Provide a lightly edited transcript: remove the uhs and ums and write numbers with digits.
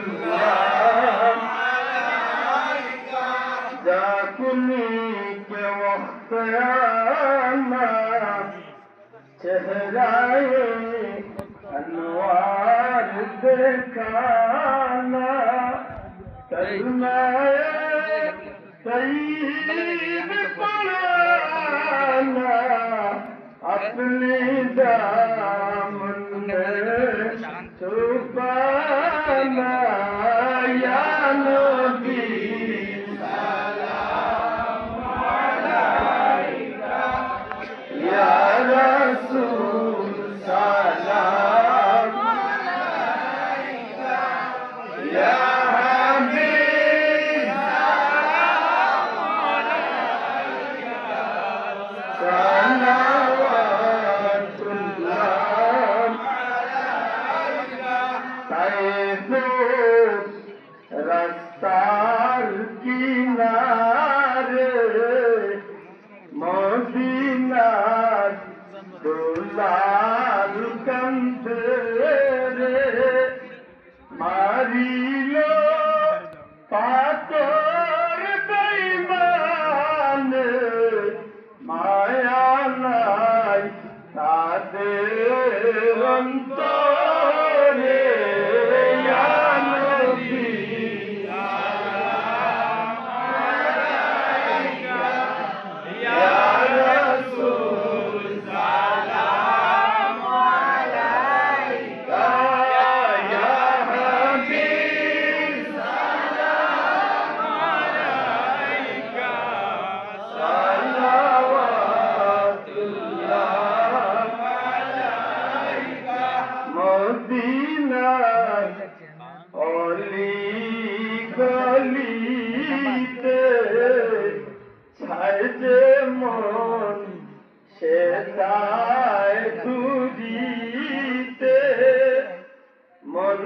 सलावतुल्लाह जाकुनी के वक्त आना चेहराए अनवार दिखाना कलमाए सईद पढ़ाना अपने दामन में छुपाना या नबी सलाम अलैका या रसूल सलाम अलैका या हबीब सलाम अलैका सलावतुल्लाह रास्तार किनारे मदीनार दोलार कंधरे मारिलो पाथर बेईमान माया নাই তাদের অন্তরে ইয়া নবী সালাম আলাইকা ইয়া রাসূল সালাম আলাইকা ইয়া হাবিব সালাম আলাইকা সালাওয়াতুল্লাহ মদিনার অলি গলিতে ছায় যে মন সে যায় খুঁজিতে মন